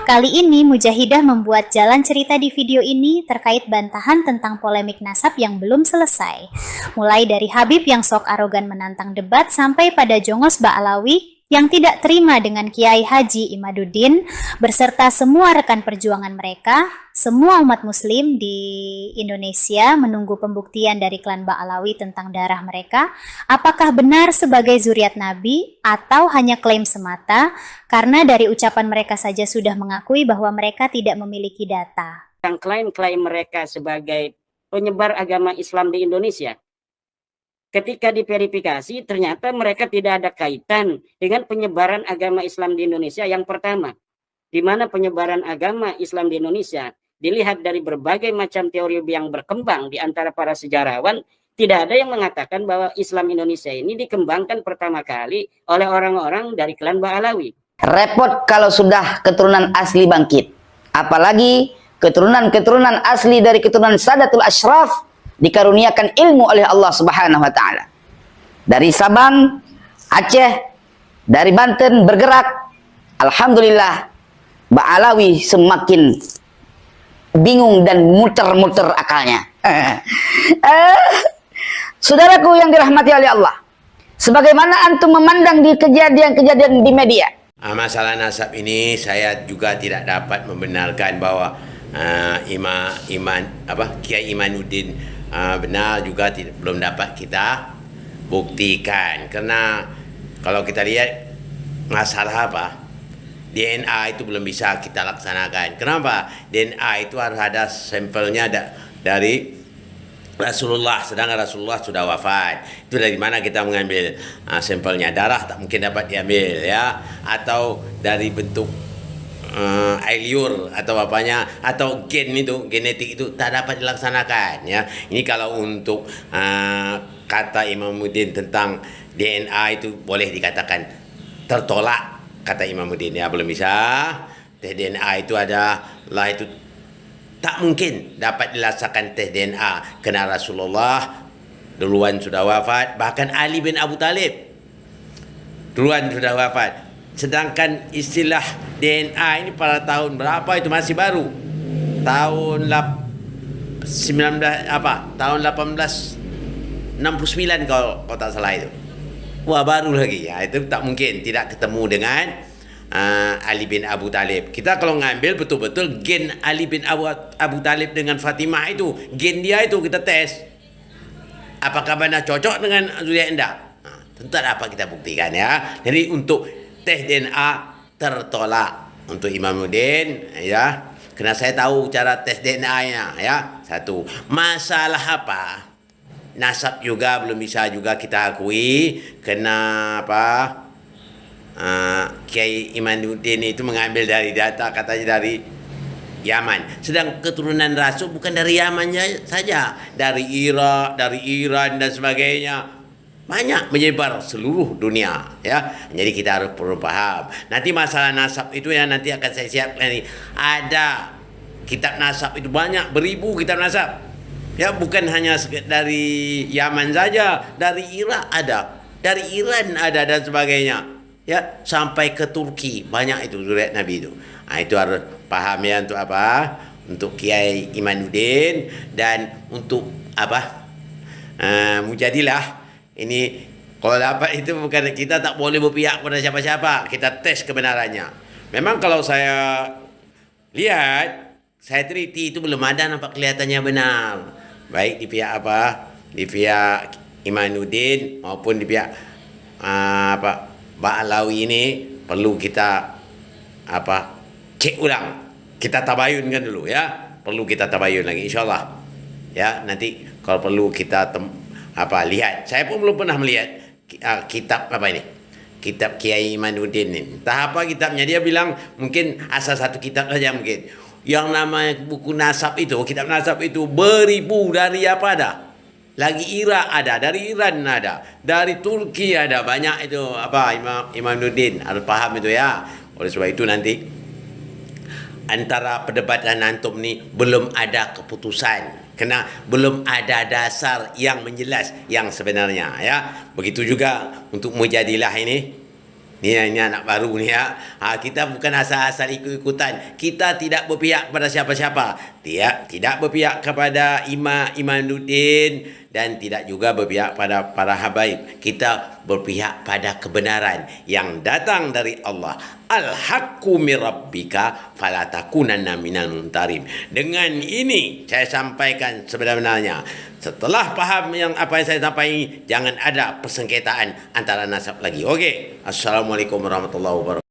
Kali ini Mujahidah membuat jalan cerita di video ini terkait bantahan tentang polemik nasab yang belum selesai. Mulai dari Habib yang sok arogan menantang debat sampai pada Jongos Ba'alawi yang tidak terima dengan Kiai Haji Imaduddin beserta semua rekan perjuangan mereka. Semua umat muslim di Indonesia menunggu pembuktian dari klan Ba'alawi tentang darah mereka, apakah benar sebagai zuriat Nabi atau hanya klaim semata, karena dari ucapan mereka saja sudah mengakui bahwa mereka tidak memiliki data. Yang klaim-klaim mereka sebagai penyebar agama Islam di Indonesia, ketika diverifikasi ternyata mereka tidak ada kaitan dengan penyebaran agama Islam di Indonesia. Yang pertama, di mana penyebaran agama Islam di Indonesia dilihat dari berbagai macam teori yang berkembang di antara para sejarawan, tidak ada yang mengatakan bahwa Islam Indonesia ini dikembangkan pertama kali oleh orang-orang dari klan Ba'alawi. Repot kalau sudah keturunan asli bangkit, apalagi keturunan-keturunan asli dari keturunan Sadatul Ashraf dikaruniakan ilmu oleh Allah Subhanahu wa taala. Dari Sabang, Aceh, dari Banten bergerak, alhamdulillah Ba'alawi semakin bingung dan muter-muter akalnya. Saudaraku yang dirahmati oleh Allah, sebagaimana antum memandang di kejadian-kejadian di media. Masalah nasab ini saya juga tidak dapat membenarkan bahwa Kiai Imanuddin benar juga belum dapat kita buktikan, karena kalau kita lihat masalah DNA itu belum bisa kita laksanakan. Kenapa? DNA itu harus ada sampelnya dari Rasulullah, sedangkan Rasulullah sudah wafat. Itu dari mana kita mengambil sampelnya? Darah tak mungkin dapat diambil, ya, atau dari bentuk air liur atau apanya, atau genetik itu tak dapat dilaksanakan, ya. Ini kalau untuk kata Imamuddin tentang DNA itu boleh dikatakan tertolak, kata Imamuddin, ya, belum bisa. Tes DNA itu adalah itu tak mungkin dapat dilaksanakan tes DNA, karena Rasulullah duluan sudah wafat, bahkan Ali bin Abu Talib duluan sudah wafat. Sedangkan istilah DNA ini pada tahun berapa itu masih baru. Tahun 1869 kalau tak salah itu. Wah, baru lagi, ya. Itu tak mungkin tidak ketemu dengan Ali bin Abu Talib. Kita kalau ngambil betul-betul gen Ali bin Abu Talib dengan Fatimah itu, gen dia itu kita tes. Apakah benar cocok dengan zuriat Anda? Tentu tak dapat kita buktikan, ya. Jadi untuk tes DNA tertolak untuk Imamuddin, ya. Karena saya tahu cara tes DNA-nya, ya. Satu, masalah nasab juga belum bisa juga kita akui. Kenapa? Kiai Imanuddin itu mengambil dari data, katanya dari Yaman. Sedang keturunan Rasul bukan dari Yaman saja, dari Irak, dari Iran dan sebagainya. Banyak menyebar seluruh dunia, ya. Jadi kita harus perlu paham. Nanti masalah nasab itu yang nanti akan saya siapkan ini. Ada kitab nasab itu banyak, beribu kitab nasab. Ya, bukan hanya dari Yaman saja, dari Irak ada, dari Iran ada dan sebagainya. Ya, sampai ke Turki banyak itu zuriat Nabi itu. Itu harus paham, ya, untuk apa? Untuk Kiai Imanuddin dan untuk Mujadilah. Ini kalau dapat itu bukan, kita tak boleh berpihak pada siapa-siapa. Kita tes kebenarannya. Memang kalau saya lihat, saya teliti itu belum ada nampak kelihatannya benar. Baik di pihak di pihak Imanuddin maupun di pihak Ba'alawi ini perlu kita cek ulang. Kita tabayunkan dulu, ya. Perlu kita tabayun lagi, insyaallah. Ya, nanti kalau perlu kita lihat. Saya pun belum pernah melihat kitab ini. Kitab Kiai Imanuddin ini. Entah apa kitabnya, dia bilang mungkin asal satu kitab saja mungkin. Yang namanya buku nasab itu, kitab nasab itu beribu, dari ada. Lagi Irak ada, dari Iran ada, dari Turki ada, banyak itu Imanuddin. Harus paham itu, ya. Oleh sebab itu nanti antara perdebatan antum ni belum ada keputusan, karena belum ada dasar yang menjelas yang sebenarnya, ya. Begitu juga untuk Mujadilah ini, Ni anak baru ni ya. Kita bukan asal-asal ikut-ikutan. Kita tidak berpihak pada siapa-siapa. Tidak berpihak kepada Imam Imanuddin dan tidak juga berpihak pada para habaib. Kita berpihak pada kebenaran yang datang dari Allah. Al-haqqu mir rabbika fala takunanna minal mumtarin. Dengan ini saya sampaikan sebenarnya. Setelah faham apa yang saya sampaikan, jangan ada persengketaan antara nasab lagi. Okey. Assalamualaikum warahmatullahi wabarakatuh.